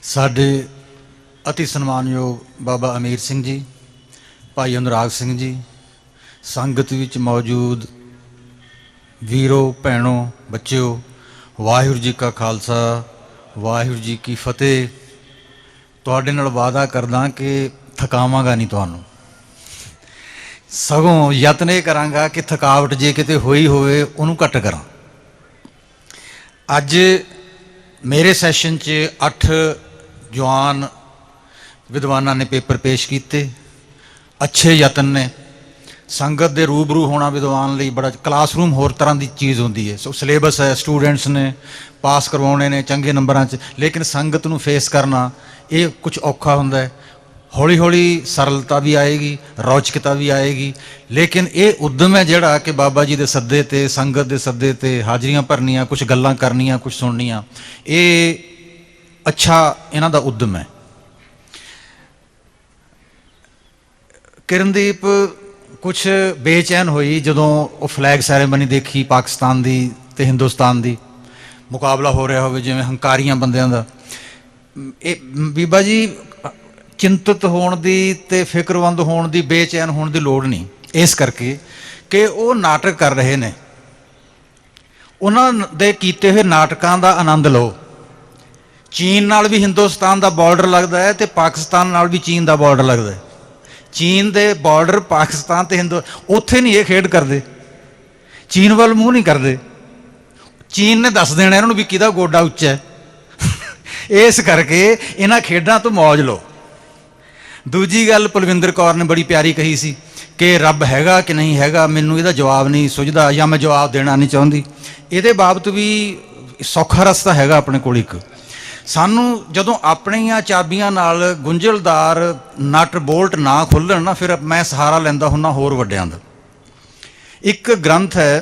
ਸਾਡੇ अति सन्मानयोग बाबा अमीर सिंह जी, भाई अनुराग सिंह जी, संगत विच मौजूद वीरो भैनों बच्चों, वाहिगुरू जी का खालसा वाहिगुरू जी की फतेह। तुहाडे नाल वादा करदा कि थकावांगा नहीं तुहानूं, सगों यतन ये करांगा कि थकावट जे किते होई होवे उहनूं घट करां। अज मेरे सैशन च 8 जवान विद्वानां ने पेपर पेश किए, अच्छे यतन ने। संगत दे रूबरू होना विद्वान लई बड़ा क्लासरूम होर तरह की चीज़ होंदी है। सो सिलेबस है, स्टूडेंट्स ने पास करवाने ने चंगे नंबरां च, लेकिन संगत नूं फेस करना ये कुछ औखा हुंदा है। हौली हौली सरलता भी आएगी, रौचकता भी आएगी, लेकिन ये उद्यम है जिहड़ा कि बाबा जी दे सद्दे ते संगत दे सद्दे ते हाजरियां भरनियां, कुछ गल्लां करनियां, कुछ सुननियां, ये अच्छा इन्हां दा उद्यम है। किरणदीप कुछ बेचैन हुई जदों वो फ्लैग सैरेमनी देखी पाकिस्तान दी ते हिंदुस्तान दी, मुकाबला हो रहा हो जिवें हंकारियां बंदियां दा। बीबा जी चिंतित होण दी ते फिक्रमंद होण दी, बेचैन होण दी लोड़ नहीं, इस करके कि वो नाटक कर रहे ने। उन्हां दे कीते हुए नाटकां दा आनंद लो। चीन नाल भी हिंदुस्तान दा बॉर्डर लगदा है ते पाकिस्तान नाल भी चीन दा बॉर्डर लगदा है। चीन दे बॉर्डर पाकिस्तान ते हिंदू उत्थे नहीं ये खेड करते, चीन वाल मूँह नहीं करते। चीन ने दस देना इन्होंने भी किहदा गोडा उच्चा है। इस करके इन्हां खेडां तो मौज लो। दूजी गल पलविंदर कौर ने बड़ी प्यारी कही सी कि रब हैगा कि नहीं हैगा, मैनूं इहदा जवाब नहीं सुझदा या मैं जवाब देना नहीं चाहुंदी। इहदे बाबत भी सौखा रस्ता हैगा अपने कोल एक। सानू जदों अपनियां चाबियां नाल गुंझलदार नट बोल्ट ना खुल्लण ना, फिर मैं सहारा लैंदा हुन्ना होर वड्डियां दा। एक ग्रंथ है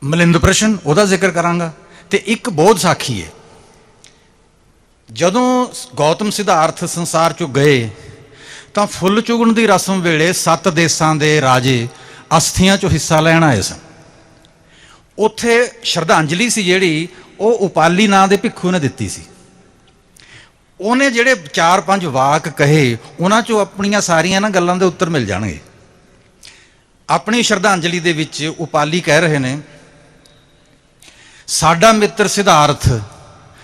मिलिंद प्रश्न, उहदा जिक्र करांगा, ते एक बोध साखी है। जदों गौतम सिद्धार्थ संसार चों गए तां फुੱਲ चुगण दी रस्म वेले 7 देशां दे राजे अस्थियां चों हिस्सा लैण आए सन। उत्थे श्रद्धांजलि सी जिहड़ी वो उपाली नां दे भिक्खू ने दित्ती सी। उहने जिहड़े 4-5 वाक कहे उन्हां चों अपणियां सारियां ना गल्लां दे उत्तर मिल जाणगे। अपनी श्रद्धांजलि दे विच उपाली कह रहे ने, साडा मित्र सिद्धार्थ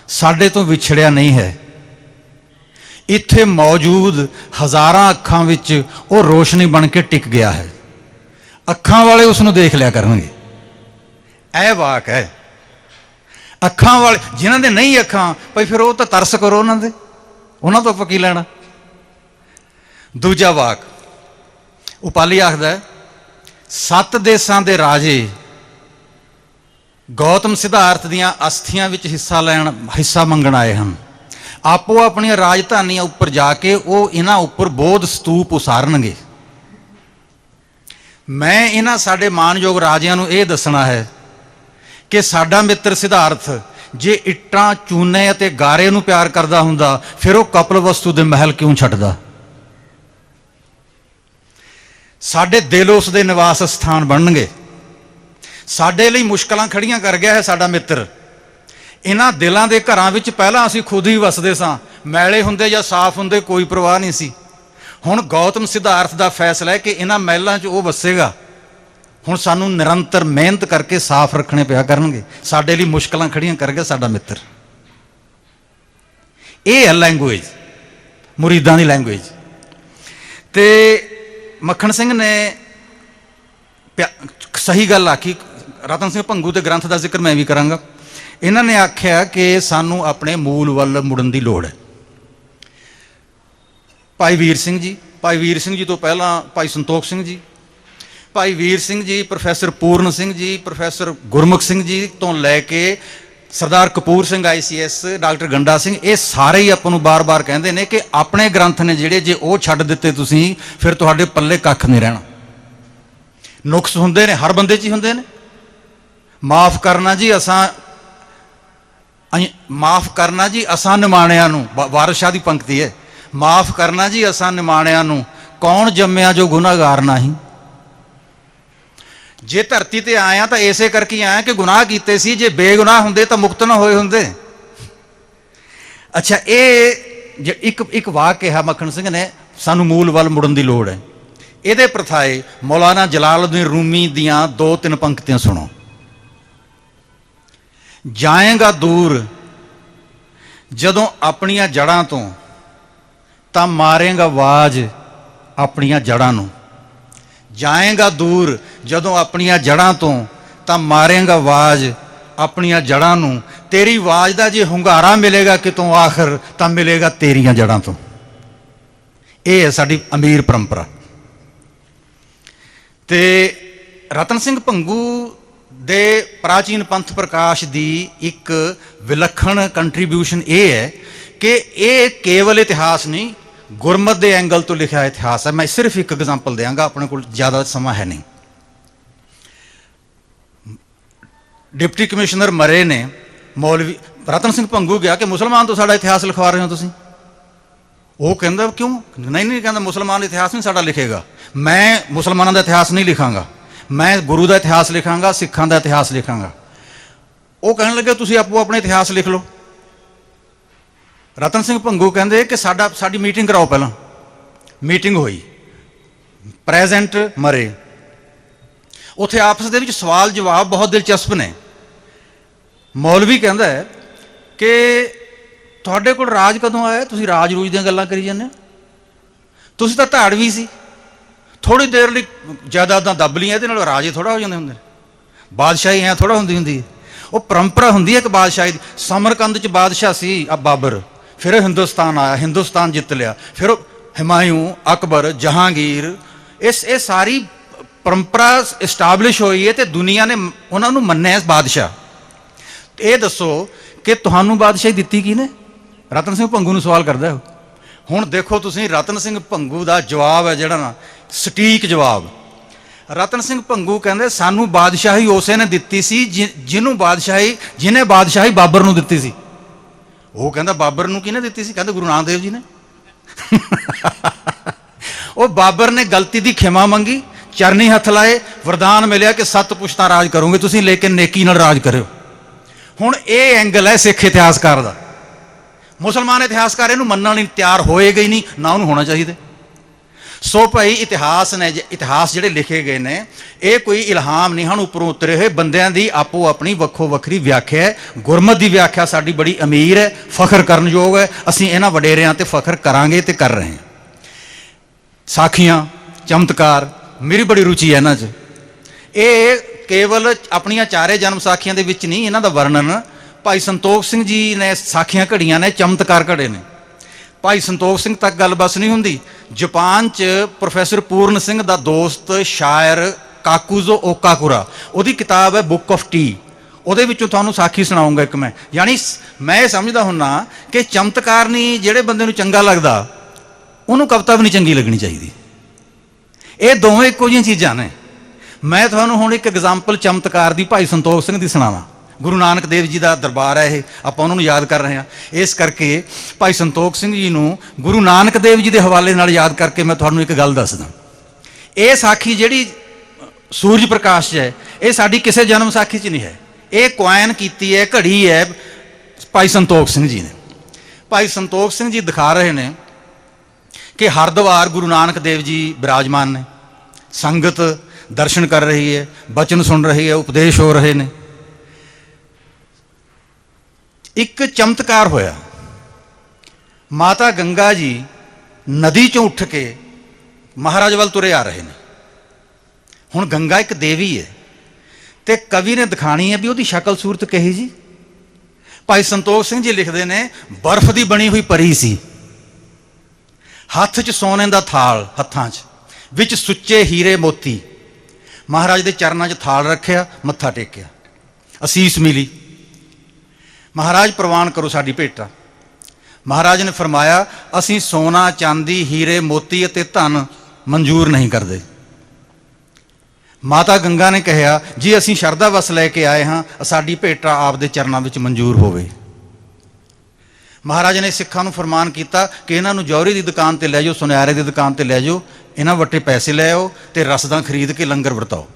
साडे तो विछड़िया नहीं है। इत्थे मौजूद हज़ारां अखां विच वो रोशनी बन के टिक गया है। अखां वाले उसनूं देख लिया करनगे। ऐ वाक है। अखां वाले जिन्हां दे नहीं अखां भाई फिर वो तो तरस करो उन्हां दे, उन्हां तो आपां की लैणा। दूजा वाक उपाली आखदा, 7 देशां दे राजे गौतम सिद्धार्थ दियां अस्थियां विच हिस्सा मंगण आए हैं। आपो अपनी राजधानियां उपर जाके वो इन्हां उपर बोध स्तूप उसारनगे। मैं इन्हां साडे मानयोग राजियां नूं इह दसना है कि साडा मित्र सिद्धार्थ जे इट्टां चूने अते गारे नूं प्यार करदा हुंदा फिर वो कपलवस्तु दे महल क्यों छड्डदा। साडे दिल उस दे निवास स्थान बनणगे। साडे लई मुश्किलां खड़ियां कर गया है साडा मित्र। इन्हां दिलां दे घरां विच पहलां असीं खुद ही वसदे सां, मैले हुंदे या साफ हुंदे कोई परवाह नहीं सी। हुण गौतम सिद्धार्थ दा फैसला है कि इन्हां महलां 'च वो वसेगा। हुण सानूं निरंतर मेहनत करके साफ रखने पिया करनगे। साडे लई मुश्किलां खड़ियां कर गया साडा मित्र। ये है लैंगुएज, मुरीदां दी लैंगुएज। ते मक्खण सिंह ने सही गल आखी। रतन सिंह भंगू के ग्रंथ का जिक्र मैं भी करांगा। इन्हां ने आख्या कि सानू अपने मूल वल मुड़न की लोड़ है। भाई वीर सिंह जी तो पहला भाई संतोख सिंह जी, भाई वीर सिंह जी, प्रोफैसर पूर्ण सिंह जी, प्रोफैसर गुरमुख सिंह जी तो लैके सरदार कपूर सिंह ICS, डॉक्टर गंडा सिंह, ये सारे ही आपां नूं बार बार कहंदे ने कि अपने ग्रंथ ने जिहड़े जे वो छड्ड दित्ते तुसीं फिर तुहाडे पल्ले कख नहीं रहना। नुक्स हुंदे ने, हर बंदे 'च ही हुंदे ने। माफ़ करना जी असां निमाणिਆਂ नूं, वारिस शाह दी पंक्ति है, माफ़ करना जी असां निमाणिਆਂ नूं, कौन जम्मिया जो गुनाहगार नहीं। जे धरती ते आया तो इसे करके आया कि गुनाह कीते सी, जे बेगुनाह हुंदे तो मुक्त ना होए हुंदे। ਅੱਛਾ, ਇਹ ਇੱਕ ਵਾਕ ਕਿਹਾ ਮੱਖਣ ਸਿੰਘ ਨੇ, ਸਾਨੂੰ ਮੂਲ ਵੱਲ ਮੁੜਨ ਦੀ ਲੋੜ ਹੈ। ਇਹਦੇ ਪ੍ਰਥਾਏ ਮੌਲਾਨਾ ਜਲਾਲੁਦੀਨ ਰੂਮੀ ਦੀਆਂ 2-3 ਪੰਕਤੀਆਂ ਸੁਣੋ। ਜਾਏਗਾ ਦੂਰ ਜਦੋਂ ਆਪਣੀਆਂ ਜੜ੍ਹਾਂ ਤੋਂ, ਤਾਂ ਮਾਰੇਗਾ ਆਵਾਜ਼ ਆਪਣੀਆਂ ਜੜ੍ਹਾਂ ਨੂੰ। ਜਾਏਗਾ ਦੂਰ ਜਦੋਂ ਆਪਣੀਆਂ ਜੜ੍ਹਾਂ ਤੋਂ, ਤਾਂ ਮਾਰੇਗਾ ਆਵਾਜ਼ ਆਪਣੀਆਂ ਜੜ੍ਹਾਂ ਨੂੰ। ਤੇਰੀ ਆਵਾਜ਼ ਦਾ ਜੇ ਹੁੰਗਾਰਾ ਮਿਲੇਗਾ ਕਿਤੋਂ ਆਖਰ, ਤਾਂ ਮਿਲੇਗਾ ਤੇਰੀਆਂ ਜੜ੍ਹਾਂ ਤੋਂ। ਇਹ ਹੈ ਸਾਡੀ ਅਮੀਰ ਪਰੰਪਰਾ। ਤੇ ਰਤਨ ਸਿੰਘ ਭੰਗੂ ਦੇ ਪ੍ਰਾਚੀਨ ਪੰਥ ਪ੍ਰਕਾਸ਼ ਦੀ ਇੱਕ ਵਿਲੱਖਣ ਕੰਟਰੀਬਿਊਸ਼ਨ ਇਹ ਹੈ ਕਿ ਇਹ ਕੇਵਲ ਇਤਿਹਾਸ ਨਹੀਂ, ਗੁਰਮਤ ਦੇ ਐਂਗਲ ਤੋਂ ਲਿਖਿਆ ਇਤਿਹਾਸ ਹੈ। ਮੈਂ ਸਿਰਫ ਇੱਕ ਐਗਜ਼ਾਮਪਲ ਦਿਆਂਗਾ, ਆਪਣੇ ਕੋਲ ਜ਼ਿਆਦਾ ਸਮਾਂ ਹੈ ਨਹੀਂ। ਡਿਪਟੀ ਕਮਿਸ਼ਨਰ ਮਰੇ ਨੇ ਮੌਲਵੀ ਰਤਨ ਸਿੰਘ ਭੰਗੂ ਗਿਆ ਕਿ ਮੁਸਲਮਾਨ ਤੋਂ ਸਾਡਾ ਇਤਿਹਾਸ ਲਿਖਵਾ ਰਹੇ ਹੋ ਤੁਸੀਂ। ਉਹ ਕਹਿੰਦਾ ਕਿਉਂ? ਨਹੀਂ ਕਹਿੰਦਾ ਮੁਸਲਮਾਨ ਇਤਿਹਾਸ ਨਹੀਂ ਸਾਡਾ ਲਿਖੇਗਾ, ਮੈਂ ਮੁਸਲਮਾਨਾਂ ਦਾ ਇਤਿਹਾਸ ਨਹੀਂ ਲਿਖਾਂਗਾ, ਮੈਂ ਗੁਰੂ ਦਾ ਇਤਿਹਾਸ ਲਿਖਾਂਗਾ, ਸਿੱਖਾਂ ਦਾ ਇਤਿਹਾਸ ਲਿਖਾਂਗਾ। ਉਹ ਕਹਿਣ ਲੱਗੇ ਤੁਸੀਂ ਆਪੋ ਆਪਣੇ ਇਤਿਹਾਸ ਲਿਖ ਲਓ। ਰਤਨ ਸਿੰਘ ਭੰਗੂ ਕਹਿੰਦੇ ਕਿ ਸਾਡੀ ਮੀਟਿੰਗ ਕਰਾਓ। ਪਹਿਲਾਂ ਮੀਟਿੰਗ ਹੋਈ, ਪ੍ਰੈਜ਼ੈਂਟ ਮਰੇ। ਉੱਥੇ ਆਪਸ ਦੇ ਵਿੱਚ ਸਵਾਲ ਜਵਾਬ ਬਹੁਤ ਦਿਲਚਸਪ ਨੇ। ਮੌਲਵੀ ਕਹਿੰਦਾ ਹੈ ਕਿ ਤੁਹਾਡੇ ਕੋਲ ਰਾਜ ਕਦੋਂ ਆਇਆ? ਤੁਸੀਂ ਰਾਜ ਰੂਜ ਦੀਆਂ ਗੱਲਾਂ ਕਰੀ ਜਾਂਦੇ ਹੋ, ਤੁਸੀਂ ਤਾਂ ਧਾੜਵੀ ਸੀ, ਥੋੜ੍ਹੀ ਦੇਰ ਲਈ ਜਾਇਦਾਦਾਂ ਦੱਬ ਲਈਆਂ, ਇਹਦੇ ਨਾਲ ਰਾਜੇ ਥੋੜ੍ਹਾ ਹੋ ਜਾਂਦੇ ਹੁੰਦੇ ਨੇ, ਬਾਦਸ਼ਾਹੀ ਐਂ ਥੋੜ੍ਹਾ ਹੁੰਦੀ ਹੈ। ਉਹ ਪਰੰਪਰਾ ਹੁੰਦੀ ਹੈ ਇੱਕ ਬਾਦਸ਼ਾਹੀ ਦੀ। ਸਮਰਕੰਦ 'ਚ ਬਾਦਸ਼ਾਹ ਸੀ ਬਾਬਰ, ਫਿਰ ਉਹ ਹਿੰਦੁਸਤਾਨ ਆਇਆ, ਹਿੰਦੁਸਤਾਨ ਜਿੱਤ ਲਿਆ, ਫਿਰ ਉਹ ਹਿਮਾਯੂ, ਅਕਬਰ, ਜਹਾਂਗੀਰ, ਇਹ ਸਾਰੀ ਪਰੰਪਰਾ ਇਸਟੈਬਲਿਸ਼ ਹੋਈ ਹੈ ਤੇ ਦੁਨੀਆ ਨੇ ਉਹਨਾਂ ਨੂੰ ਮੰਨਿਆ ਬਾਦਸ਼ਾਹ। ਇਹ ਦੱਸੋ ਕਿ ਤੁਹਾਨੂੰ ਬਾਦਸ਼ਾਹੀ ਦਿੱਤੀ ਕਿਹਨੇ? ਰਤਨ ਸਿੰਘ ਭੰਗੂ ਨੂੰ ਸਵਾਲ ਕਰਦਾ। ਹੁਣ ਦੇਖੋ ਤੁਸੀਂ ਰਤਨ ਸਿੰਘ ਭੰਗੂ ਦਾ ਜਵਾਬ ਹੈ ਜਿਹੜਾ ਨਾ, ਸਟੀਕ ਜਵਾਬ। ਰਤਨ ਸਿੰਘ ਭੰਗੂ ਕਹਿੰਦੇ ਸਾਨੂੰ ਬਾਦਸ਼ਾਹੀ ਉਸੇ ਨੇ ਦਿੱਤੀ ਸੀ ਜਿਹਨੇ ਬਾਦਸ਼ਾਹੀ ਬਾਬਰ ਨੂੰ ਦਿੱਤੀ ਸੀ। ਉਹ ਕਹਿੰਦਾ ਬਾਬਰ ਨੂੰ ਕਿਹਨੇ ਦਿੱਤੀ ਸੀ? ਕਹਿੰਦੇ ਗੁਰੂ ਨਾਨਕ ਦੇਵ ਜੀ ਨੇ। ਉਹ ਬਾਬਰ ਨੇ ਗਲਤੀ ਦੀ ਖਿਮਾ ਮੰਗੀ, ਚਰਨੀ ਹੱਥ ਲਾਏ, ਵਰਦਾਨ ਮਿਲਿਆ ਕਿ 7 ਪੁਸ਼ਤਾਂ ਰਾਜ ਕਰੋਗੇ ਤੁਸੀਂ, ਲੇਕਿਨ ਨੇਕੀ ਨਾਲ ਰਾਜ ਕਰਿਓ। ਹੁਣ ਇਹ ਐਂਗਲ ਹੈ ਸਿੱਖ ਇਤਿਹਾਸਕਾਰ ਦਾ। ਮੁਸਲਮਾਨ ਇਤਿਹਾਸਕਾਰ ਇਹਨੂੰ ਮੰਨਣ ਲਈ ਤਿਆਰ ਹੋਏਗਾ ਹੀ ਨਹੀਂ, ਨਾ ਉਹਨੂੰ ਹੋਣਾ ਚਾਹੀਦਾ। ਸੋ ਭਾਈ ਇਤਿਹਾਸ ਜਿਹੜੇ ਲਿਖੇ ਗਏ ਨੇ, ਇਹ ਕੋਈ ਇਲਹਾਮ ਨਹੀਂ ਹਨ ਉੱਪਰੋਂ ਉਤਰੇ ਹੋਏ, ਬੰਦਿਆਂ ਦੀ ਆਪੋ ਆਪਣੀ ਵੱਖੋ ਵੱਖਰੀ ਵਿਆਖਿਆ ਹੈ। ਗੁਰਮਤ ਦੀ ਵਿਆਖਿਆ ਸਾਡੀ ਬੜੀ ਅਮੀਰ ਹੈ, ਫਖਰ ਕਰਨਯੋਗ ਹੈ। ਅਸੀਂ ਇਹਨਾਂ ਵਡੇਰਿਆਂ ਤੇ ਫਖਰ ਕਰਾਂਗੇ ਤੇ ਕਰ ਰਹੇ ਹਾਂ। ਸਾਖੀਆਂ, ਚਮਤਕਾਰ, ਮੇਰੀ ਬੜੀ ਰੁਚੀ ਹੈ ਇਹਨਾਂ 'ਚ। ਇਹ ਕੇਵਲ ਆਪਣੀਆਂ ਚਾਰੇ ਜਨਮ ਸਾਖੀਆਂ ਦੇ ਵਿੱਚ ਨਹੀਂ, ਇਹਨਾਂ ਦਾ ਵਰਣਨ ਭਾਈ ਸੰਤੋਖ ਸਿੰਘ ਜੀ ਨੇ ਸਾਖੀਆਂ ਘੜੀਆਂ ਨੇ, ਚਮਤਕਾਰ ਘੜੇ ਨੇ। ਭਾਈ ਸੰਤੋਖ ਸਿੰਘ ਤੱਕ ਗੱਲ ਬਸ ਨਹੀਂ ਹੁੰਦੀ। ਜਾਪਾਨ 'ਚ ਪ੍ਰੋਫੈਸਰ ਪੂਰਨ ਸਿੰਘ ਦਾ ਦੋਸਤ ਸ਼ਾਇਰ ਕਾਕੂਜ਼ੋ ਓਕਾਕੁਰਾ, ਉਹਦੀ ਕਿਤਾਬ ਹੈ ਬੁੱਕ ਆਫ ਟੀ, ਉਹਦੇ ਵਿੱਚੋਂ ਤੁਹਾਨੂੰ ਸਾਖੀ ਸੁਣਾਊਂਗਾ ਇੱਕ ਮੈਂ। ਯਾਨੀ ਮੈਂ ਇਹ ਸਮਝਦਾ ਹੁੰਨਾ ਕਿ ਚਮਤਕਾਰ ਨਹੀਂ, ਜਿਹੜੇ ਬੰਦੇ ਨੂੰ ਚੰਗਾ ਲੱਗਦਾ ਉਹਨੂੰ ਕਵਿਤਾ ਵੀ ਨਹੀਂ ਚੰਗੀ ਲੱਗਣੀ ਚਾਹੀਦੀ। ਇਹ ਦੋਵੇਂ ਇੱਕੋ ਜਿਹੀਆਂ ਚੀਜ਼ਾਂ ਨੇ। ਮੈਂ ਤੁਹਾਨੂੰ ਹੁਣ ਇੱਕ ਐਗਜ਼ਾਮਪਲ ਚਮਤਕਾਰ ਦੀ ਭਾਈ ਸੰਤੋਖ ਸਿੰਘ ਦੀ ਸੁਣਾਵਾਂ। ਗੁਰੂ ਨਾਨਕ ਦੇਵ ਜੀ ਦਾ ਦਰਬਾਰ ਹੈ ਇਹ, ਆਪਾਂ ਉਹਨਾਂ ਨੂੰ ਯਾਦ ਕਰ ਰਹੇ ਹਾਂ। ਇਸ ਕਰਕੇ ਭਾਈ ਸੰਤੋਖ ਸਿੰਘ ਜੀ ਨੂੰ ਗੁਰੂ ਨਾਨਕ ਦੇਵ ਜੀ ਦੇ ਹਵਾਲੇ ਨਾਲ ਯਾਦ ਕਰਕੇ ਮੈਂ ਤੁਹਾਨੂੰ ਇੱਕ ਗੱਲ ਦੱਸਦਾ। ਇਹ ਸਾਖੀ ਜਿਹੜੀ ਸੂਰਜ ਪ੍ਰਕਾਸ਼ 'ਚ ਹੈ, ਇਹ ਸਾਡੀ ਕਿਸੇ ਜਨਮ ਸਾਖੀ 'ਚ ਨਹੀਂ ਹੈ। ਇਹ ਕੁਆਇਨ ਕੀਤੀ ਹੈ, ਘੜੀ ਹੈ ਭਾਈ ਸੰਤੋਖ ਸਿੰਘ ਜੀ ਨੇ। ਭਾਈ ਸੰਤੋਖ ਸਿੰਘ ਜੀ ਦਿਖਾ ਰਹੇ ਨੇ ਕਿ ਹਰਿਦੁਆਰ ਗੁਰੂ ਨਾਨਕ ਦੇਵ ਜੀ ਬਿਰਾਜਮਾਨ ਨੇ, ਸੰਗਤ ਦਰਸ਼ਨ ਕਰ ਰਹੀ ਹੈ, ਬਚਨ ਸੁਣ ਰਹੀ ਹੈ, ਉਪਦੇਸ਼ ਹੋ ਰਹੇ ਨੇ। ਇੱਕ ਚਮਤਕਾਰ ਹੋਇਆ। ਮਾਤਾ ਗੰਗਾ ਜੀ ਨਦੀ 'ਚੋਂ ਉੱਠ ਕੇ ਮਹਾਰਾਜ ਵੱਲ ਤੁਰੇ ਆ ਰਹੇ ਨੇ। ਹੁਣ ਗੰਗਾ ਇੱਕ ਦੇਵੀ ਹੈ ਤੇ ਕਵੀ ਨੇ ਦਿਖਾਣੀ ਹੈ ਵੀ ਉਹਦੀ ਸ਼ਕਲ ਸੂਰਤ ਕਹੀ ਜੀ। ਭਾਈ ਸੰਤੋਖ ਸਿੰਘ ਜੀ ਲਿਖਦੇ ਨੇ, ਬਰਫ਼ ਦੀ ਬਣੀ ਹੋਈ ਪਰੀ ਸੀ, ਹੱਥ 'ਚ ਸੋਨੇ ਦਾ ਥਾਲ, ਹੱਥਾਂ 'ਚ ਵਿੱਚ ਸੁੱਚੇ ਹੀਰੇ ਮੋਤੀ। ਮਹਾਰਾਜ ਦੇ ਚਰਨਾਂ 'ਚ ਥਾਲ ਰੱਖਿਆ, ਮੱਥਾ ਟੇਕਿਆ, ਅਸੀਸ ਮਿਲੀ। ਮਹਾਰਾਜ ਪ੍ਰਵਾਨ ਕਰੋ ਸਾਡੀ ਭੇਟਾ। ਮਹਾਰਾਜ ਨੇ ਫਰਮਾਇਆ, ਅਸੀਂ ਸੋਨਾ, ਚਾਂਦੀ, ਹੀਰੇ, ਮੋਤੀ ਅਤੇ ਧਨ ਮਨਜ਼ੂਰ ਨਹੀਂ ਕਰਦੇ। ਮਾਤਾ ਗੰਗਾ ਨੇ ਕਿਹਾ, ਜੀ ਅਸੀਂ ਸ਼ਰਧਾ ਵਸ ਲੈ ਕੇ ਆਏ ਹਾਂ, ਸਾਡੀ ਭੇਟਾ ਆਪਦੇ ਚਰਨਾਂ ਵਿੱਚ ਮਨਜ਼ੂਰ ਹੋਵੇ। ਮਹਾਰਾਜ ਨੇ ਸਿੱਖਾਂ ਨੂੰ ਫਰਮਾਨ ਕੀਤਾ ਕਿ ਇਹਨਾਂ ਨੂੰ ਜੌਹਰੀ ਦੀ ਦੁਕਾਨ ਤੇ ਲੈ ਜਾਓ, ਸੁਨਿਆਰੇ ਦੀ ਦੁਕਾਨ ਤੇ ਲੈ ਜਾਓ, ਇਹਨਾਂ ਵੱਟੇ ਪੈਸੇ ਲੈ ਆਓ ਤੇ ਰਸਦਾਂ ਖਰੀਦ ਕੇ ਲੰਗਰ ਵਰਤਾਓ।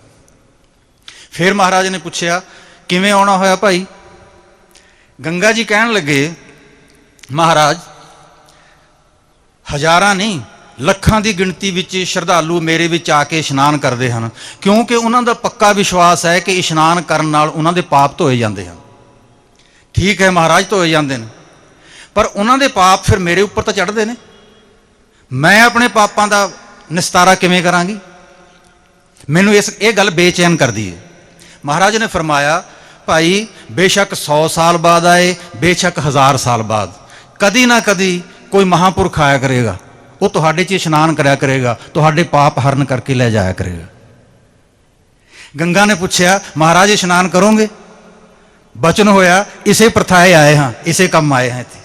ਫਿਰ ਮਹਾਰਾਜ ਨੇ ਪੁੱਛਿਆ, ਕਿਵੇਂ ਆਉਣਾ ਹੋਇਆ ਭਾਈ? ਗੰਗਾ ਜੀ ਕਹਿਣ ਲੱਗੇ ਮਹਾਰਾਜ ਹਜ਼ਾਰਾਂ ਨਹੀਂ ਲੱਖਾਂ ਦੀ ਗਿਣਤੀ ਵਿੱਚ ਸ਼ਰਧਾਲੂ ਮੇਰੇ ਵਿੱਚ ਆ ਕੇ ਇਸ਼ਨਾਨ ਕਰਦੇ ਹਨ, ਕਿਉਂਕਿ ਉਹਨਾਂ ਦਾ ਪੱਕਾ ਵਿਸ਼ਵਾਸ ਹੈ ਕਿ ਇਸ਼ਨਾਨ ਕਰਨ ਨਾਲ ਉਹਨਾਂ ਦੇ ਪਾਪ ਧੋਏ ਜਾਂਦੇ ਹਨ। ਠੀਕ ਹੈ ਮਹਾਰਾਜ, ਧੋਏ ਜਾਂਦੇ ਨੇ, ਪਰ ਉਹਨਾਂ ਦੇ ਪਾਪ ਫਿਰ ਮੇਰੇ ਉੱਪਰ ਤਾਂ ਚੜ੍ਹਦੇ ਨੇ। ਮੈਂ ਆਪਣੇ ਪਾਪਾਂ ਦਾ ਨਿਸਤਾਰਾ ਕਿਵੇਂ ਕਰਾਂਗੀ? ਮੈਨੂੰ ਇਹ ਗੱਲ ਬੇਚੈਨ ਕਰਦੀ ਹੈ। ਮਹਾਰਾਜ ਨੇ ਫਰਮਾਇਆ, ਭਾਈ ਬੇਸ਼ੱਕ 100 ਸਾਲ ਬਾਅਦ ਆਏ, ਬੇਸ਼ੱਕ 1000 ਸਾਲ ਬਾਅਦ, ਕਦੀ ਨਾ ਕਦੀ ਕੋਈ ਮਹਾਂਪੁਰਖ ਆਇਆ ਕਰੇਗਾ, ਉਹ ਤੁਹਾਡੇ 'ਚ ਇਸ਼ਨਾਨ ਕਰਿਆ ਕਰੇਗਾ, ਤੁਹਾਡੇ ਪਾਪ ਹਰਨ ਕਰਕੇ ਲੈ ਜਾਇਆ ਕਰੇਗਾ। ਗੰਗਾ ਨੇ ਪੁੱਛਿਆ, ਮਹਾਰਾਜ ਇਸ਼ਨਾਨ ਕਰੋਗੇ? ਬਚਨ ਹੋਇਆ, ਇਸੇ ਪ੍ਰਥਾਏ ਆਏ ਹਾਂ, ਇਸੇ ਕੰਮ ਆਏ ਹਾਂ ਇੱਥੇ।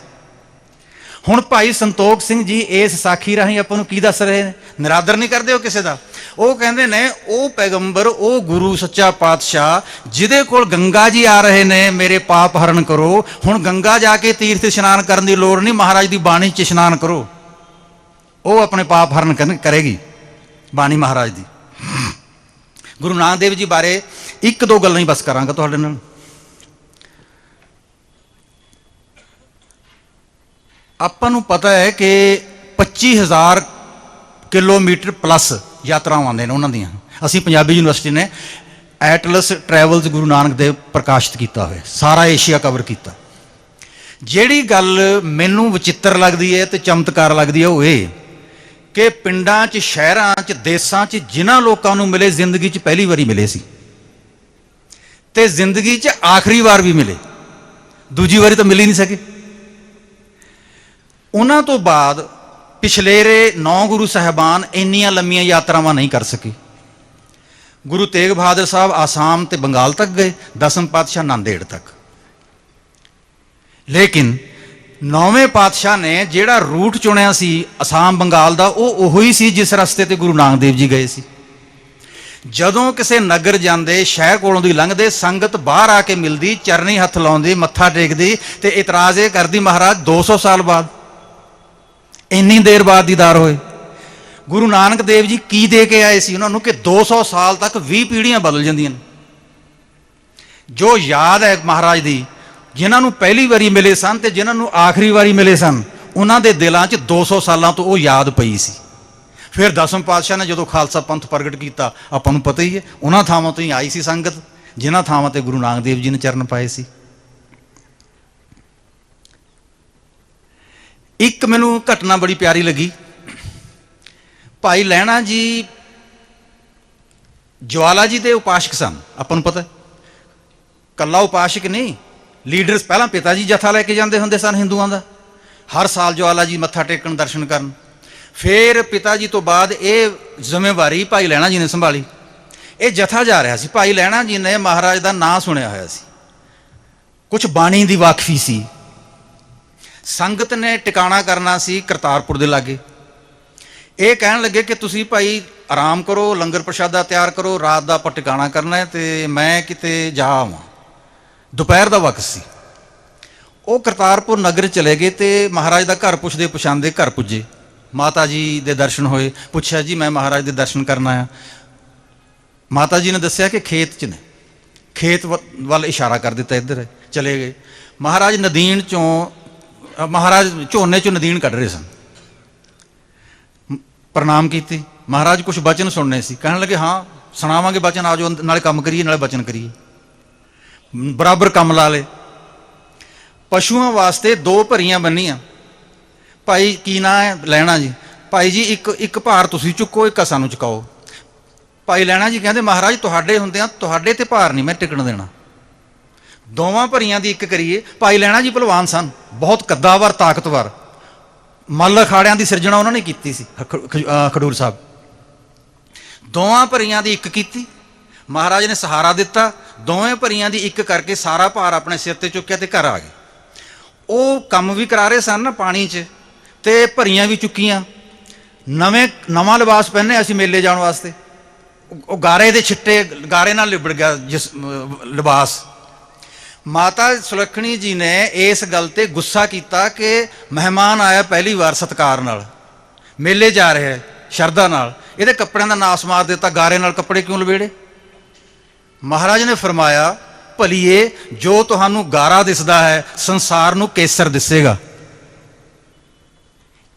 ਹੁਣ ਭਾਈ ਸੰਤੋਖ ਸਿੰਘ ਜੀ ਇਸ ਸਾਖੀ ਰਾਹੀਂ ਆਪਾਂ ਨੂੰ ਕੀ ਦੱਸ ਰਹੇ ਨੇ? ਨਿਰਾਦਰ ਨਹੀਂ ਕਰਦੇ ਉਹ ਕਿਸੇ ਦਾ। ਉਹ ਕਹਿੰਦੇ ਨੇ ਉਹ ਪੈਗੰਬਰ, ਉਹ ਗੁਰੂ ਸੱਚਾ ਪਾਤਸ਼ਾਹ ਜਿਹਦੇ ਕੋਲ ਗੰਗਾ ਜੀ ਆ ਰਹੇ ਨੇ, ਮੇਰੇ ਪਾਪ ਹਰਨ ਕਰੋ। ਹੁਣ ਗੰਗਾ ਜਾ ਕੇ ਤੀਰਥ ਇਸ਼ਨਾਨ ਕਰਨ ਦੀ ਲੋੜ ਨਹੀਂ, ਮਹਾਰਾਜ ਦੀ ਬਾਣੀ 'ਚ ਇਸ਼ਨਾਨ ਕਰੋ, ਉਹ ਆਪਣੇ ਪਾਪ ਹਰਨ ਕਰੇਗੀ ਬਾਣੀ ਮਹਾਰਾਜ ਦੀ। ਗੁਰੂ ਨਾਨਕ ਦੇਵ ਜੀ ਬਾਰੇ ਇੱਕ ਦੋ ਗੱਲਾਂ ਹੀ ਬਸ ਕਰਾਂਗਾ ਤੁਹਾਡੇ ਨਾਲ। ਆਪਾਂ ਨੂੰ ਪਤਾ ਹੈ ਕਿ 25,000 ਕਿਲੋਮੀਟਰ ਪਲੱਸ ਯਾਤਰਾਵਾਂ ਆਉਂਦੇ ਨੇ ਉਹਨਾਂ ਦੀਆਂ। ਅਸੀਂ ਪੰਜਾਬੀ ਯੂਨੀਵਰਸਿਟੀ ਨੇ ਐਟਲਸ ਟਰੈਵਲਸ ਗੁਰੂ ਨਾਨਕ ਦੇਵ ਪ੍ਰਕਾਸ਼ਿਤ ਕੀਤਾ ਹੋਇਆ, ਸਾਰਾ ਏਸ਼ੀਆ ਕਵਰ ਕੀਤਾ। ਜਿਹੜੀ ਗੱਲ ਮੈਨੂੰ ਵਿਚਿੱਤਰ ਲੱਗਦੀ ਹੈ ਤੇ ਚਮਤਕਾਰ ਲੱਗਦੀ ਹੈ ਉਹ ਇਹ ਕਿ ਪਿੰਡਾਂ 'ਚ, ਸ਼ਹਿਰਾਂ 'ਚ, ਦੇਸਾਂ 'ਚ ਜਿਨ੍ਹਾਂ ਲੋਕਾਂ ਨੂੰ ਮਿਲੇ, ਜ਼ਿੰਦਗੀ 'ਚ ਪਹਿਲੀ ਵਾਰੀ ਮਿਲੇ ਸੀ ਤੇ ਜ਼ਿੰਦਗੀ 'ਚ ਆਖਰੀ ਵਾਰ ਵੀ ਮਿਲੇ, ਦੂਜੀ ਵਾਰੀ ਤਾਂ ਮਿਲ ਹੀ ਨਹੀਂ ਸਕੇ। ਉਹਨਾਂ ਤੋਂ ਬਾਅਦ ਪਿਛਲੇਰੇ 9 ਗੁਰੂ ਸਾਹਿਬਾਨ ਇੰਨੀਆਂ ਲੰਮੀਆਂ ਯਾਤਰਾਵਾਂ ਨਹੀਂ ਕਰ ਸਕੇ। ਗੁਰੂ ਤੇਗ ਬਹਾਦਰ ਸਾਹਿਬ ਆਸਾਮ ਤੇ ਬੰਗਾਲ ਤੱਕ ਗਏ, 10ਵੇਂ ਪਾਤਸ਼ਾਹ ਨਾਂਦੇੜ ਤੱਕ। ਲੇਕਿਨ 9ਵੇਂ ਪਾਤਸ਼ਾਹ ਨੇ ਜਿਹੜਾ ਰੂਟ ਚੁਣਿਆ ਸੀ ਆਸਾਮ ਬੰਗਾਲ ਦਾ, ਉਹ ਉਹੀ ਸੀ ਜਿਸ ਰਸਤੇ ਤੇ ਗੁਰੂ ਨਾਨਕ ਦੇਵ ਜੀ ਗਏ ਸੀ। ਜਦੋਂ ਕਿਸੇ ਨਗਰ ਜਾਂਦੇ, ਸ਼ਹਿਰ ਕੋਲੋਂ ਦੀ ਲੰਘਦੇ, ਸੰਗਤ ਬਾਹਰ ਆ ਕੇ ਮਿਲਦੀ, ਚਰਨੀ ਹੱਥ ਲਾਉਂਦੀ, ਮੱਥਾ ਟੇਕਦੀ ਤੇ ਇਤਰਾਜ਼ ਇਹ ਕਰਦੀ, ਮਹਾਰਾਜ 200 ਸਾਲ ਬਾਅਦ, ਇੰਨੀ ਦੇਰ ਬਾਅਦ ਦੀਦਾਰ ਹੋਏ। ਗੁਰੂ ਨਾਨਕ ਦੇਵ ਜੀ ਕੀ ਦੇ ਕੇ ਆਏ ਸੀ ਉਹਨਾਂ ਨੂੰ ਕਿ 200 ਸਾਲ ਤੱਕ 20 ਪੀੜ੍ਹੀਆਂ ਬਦਲ ਜਾਂਦੀਆਂ ਨੇ। ਜੋ ਯਾਦ ਹੈ ਮਹਾਰਾਜ ਦੀ, ਜਿਨ੍ਹਾਂ ਨੂੰ ਪਹਿਲੀ ਵਾਰੀ ਮਿਲੇ ਸਨ ਤੇ ਜਿਨ੍ਹਾਂ ਨੂੰ ਆਖਰੀ ਵਾਰੀ ਮਿਲੇ ਸਨ, ਉਹਨਾਂ ਦੇ ਦਿਲਾਂ 'ਚ 200 ਸਾਲਾਂ ਤੋਂ ਉਹ ਯਾਦ ਪਈ ਸੀ। ਫਿਰ 10ਵੇਂ ਪਾਤਸ਼ਾਹ ਨੇ ਜਦੋਂ ਖਾਲਸਾ ਪੰਥ ਪ੍ਰਗਟ ਕੀਤਾ, ਆਪਾਂ ਨੂੰ ਪਤਾ ਹੀ ਹੈ, ਉਹਨਾਂ ਥਾਵਾਂ ਤੋਂ ਹੀ ਆਈ ਸੀ ਸੰਗਤ ਜਿਨ੍ਹਾਂ ਥਾਵਾਂ ਤੇ ਗੁਰੂ ਨਾਨਕ ਦੇਵ ਜੀ ਨੇ ਚਰਨ ਪਾਏ ਸੀ। ਇੱਕ ਮੈਨੂੰ ਘਟਨਾ ਬੜੀ ਪਿਆਰੀ ਲੱਗੀ। ਭਾਈ ਲਹਿਣਾ ਜੀ ਜਵਾਲਾ ਜੀ ਦੇ ਉਪਾਸ਼ਕ ਸਨ, ਆਪਾਂ ਨੂੰ ਪਤਾ। ਕੱਲਾ ਉਪਾਸ਼ਕ ਨਹੀਂ, ਲੀਡਰਸ। ਪਹਿਲਾਂ ਪਿਤਾ ਜੀ ਜਥਾ ਲੈ ਕੇ ਜਾਂਦੇ ਹੁੰਦੇ ਸਨ ਹਿੰਦੂਆਂ ਦਾ, ਹਰ ਸਾਲ ਜਵਾਲਾ ਜੀ ਮੱਥਾ ਟੇਕਣ, ਦਰਸ਼ਨ ਕਰਨ। ਫਿਰ ਪਿਤਾ ਜੀ ਤੋਂ ਬਾਅਦ ਇਹ ਜ਼ਿੰਮੇਵਾਰੀ ਭਾਈ ਲਹਿਣਾ ਜੀ ਨੇ ਸੰਭਾਲੀ। ਇਹ ਜਥਾ ਜਾ ਰਿਹਾ ਸੀ, ਭਾਈ ਲਹਿਣਾ ਜੀ ਨੇ ਮਹਾਰਾਜ ਦਾ ਨਾਂ ਸੁਣਿਆ ਹੋਇਆ ਸੀ, ਕੁਛ ਬਾਣੀ ਦੀ ਵਾਕਫੀ ਸੀ। ਸੰਗਤ ਨੇ ਟਿਕਾਣਾ ਕਰਨਾ ਸੀ ਕਰਤਾਰਪੁਰ ਦੇ ਲਾਗੇ। ਇਹ ਕਹਿਣ ਲੱਗੇ ਕਿ ਤੁਸੀਂ ਭਾਈ ਆਰਾਮ ਕਰੋ, ਲੰਗਰ ਪ੍ਰਸ਼ਾਦਾ ਤਿਆਰ ਕਰੋ, ਰਾਤ ਦਾ ਆਪਾਂ ਟਿਕਾਣਾ ਕਰਨਾ ਹੈ ਤੇ ਮੈਂ ਕਿਤੇ ਜਾ ਆਵਾਂ। ਦੁਪਹਿਰ ਦਾ ਵਕਤ ਸੀ। ਉਹ ਕਰਤਾਰਪੁਰ ਨਗਰ ਚਲੇ ਗਏ ਤੇ ਮਹਾਰਾਜ ਦਾ ਘਰ ਪੁੱਛਦੇ ਪਛਾਣਦੇ ਘਰ ਪੁੱਜੇ। ਮਾਤਾ ਜੀ ਦੇ ਦਰਸ਼ਨ ਹੋਏ। ਪੁੱਛਿਆ, ਜੀ ਮੈਂ ਮਹਾਰਾਜ ਦੇ ਦਰਸ਼ਨ ਕਰਨ ਆਇਆ। ਮਾਤਾ ਜੀ ਨੇ ਦੱਸਿਆ ਕਿ ਖੇਤ 'ਚ ਨੇ। ਖੇਤ ਵੱਲ ਇਸ਼ਾਰਾ ਕਰ ਦਿੱਤਾ, ਇੱਧਰ ਚਲੇ ਗਏ। ਮਹਾਰਾਜ ਨਦੀਨ 'ਚੋਂ, ਮਹਾਰਾਜ ਝੋਨੇ 'ਚੋਂ ਨਦੀਨ ਕੱਢ ਰਹੇ ਸਨ। ਪ੍ਰਣਾਮ ਕੀਤੀ। ਮਹਾਰਾਜ ਕੁਛ ਬਚਨ ਸੁਣਨੇ ਸੀ। ਕਹਿਣ ਲੱਗੇ, ਹਾਂ ਸੁਣਾਵਾਂਗੇ ਬਚਨ, ਆ ਜਾਓ, ਨਾਲੇ ਕੰਮ ਕਰੀਏ ਨਾਲੇ ਬਚਨ ਕਰੀਏ। ਬਰਾਬਰ ਕੰਮ ਲਾ ਲਏ। ਪਸ਼ੂਆਂ ਵਾਸਤੇ 2 ਭਰੀਆਂ ਬੰਨੀਆਂ। ਭਾਈ ਕੀ ਨਾਂ ਹੈ? ਲੈਣਾ ਜੀ। ਭਾਈ ਜੀ ਇੱਕ ਭਾਰ ਤੁਸੀਂ ਚੁੱਕੋ, ਇੱਕ ਸਾਨੂੰ ਚੁਕਾਓ। ਭਾਈ ਲੈਣਾ ਜੀ ਕਹਿੰਦੇ, ਮਹਾਰਾਜ ਤੁਹਾਡੇ ਹੁੰਦਿਆਂ ਤੁਹਾਡੇ ਤੇ ਭਾਰ ਨਹੀਂ ਮੈਂ ਟਿਕਣ ਦੇਣਾ, 2 ਭਰੀਆਂ ਦੀ ਇੱਕ ਕਰੀਏ। ਭਾਈ ਲੈਣਾ ਜੀ ਭਲਵਾਨ ਸਨ, ਬਹੁਤ ਕੱਦਾਵਰ, ਤਾਕਤਵਰ। ਮੱਲ ਅਖਾੜਿਆਂ ਦੀ ਸਿਰਜਣਾ ਉਹਨਾਂ ਨੇ ਕੀਤੀ ਸੀ, ਖਡੂਰ ਸਾਹਿਬ। 2 ਭਰੀਆਂ ਦੀ ਇੱਕ ਕੀਤੀ, ਮਹਾਰਾਜ ਨੇ ਸਹਾਰਾ ਦਿੱਤਾ। 2 ਭਰੀਆਂ ਦੀ ਇੱਕ ਕਰਕੇ ਸਾਰਾ ਭਾਰ ਆਪਣੇ ਸਿਰ ਤੇ ਚੁੱਕਿਆ ਤੇ ਘਰ ਆ ਗਏ। ਉਹ ਕੰਮ ਵੀ ਕਰਾ ਰਹੇ ਸਨ ਨਾ ਪਾਣੀ 'ਚ, ਤੇ ਭਰੀਆਂ ਵੀ ਚੁੱਕੀਆਂ। ਨਵਾਂ ਲਿਬਾਸ ਪਹਿਨੇ ਅਸੀਂ ਮੇਲੇ ਜਾਣ ਵਾਸਤੇ। ਉਹ ਗਾਰੇ ਦੇ ਛਿੱਟੇ, ਗਾਰੇ ਨਾਲ ਲਿਬੜ ਗਿਆ ਜਿਸ ਲਿਬਾਸ। ਮਾਤਾ ਸੁਲੱਖਣੀ ਜੀ ਨੇ ਇਸ ਗੱਲ ਤੇ ਗੁੱਸਾ ਕੀਤਾ ਕਿ ਮਹਿਮਾਨ ਆਇਆ ਪਹਿਲੀ ਵਾਰ ਸਤਿਕਾਰ ਨਾਲ, ਮੇਲੇ ਜਾ ਰਿਹਾ ਸ਼ਰਧਾ ਨਾਲ, ਇਹਦੇ ਕੱਪੜਿਆਂ ਦਾ ਨਾਸ ਮਾਰ ਦਿੱਤਾ। ਗਾਰੇ ਨਾਲ ਕੱਪੜੇ ਕਿਉਂ ਲਵੇੜੇ? ਮਹਾਰਾਜ ਨੇ ਫਰਮਾਇਆ, ਭਲੀਏ ਜੋ ਤੁਹਾਨੂੰ ਗਾਰਾ ਦਿਸਦਾ ਹੈ, ਸੰਸਾਰ ਨੂੰ ਕੇਸਰ ਦਿਸੇਗਾ।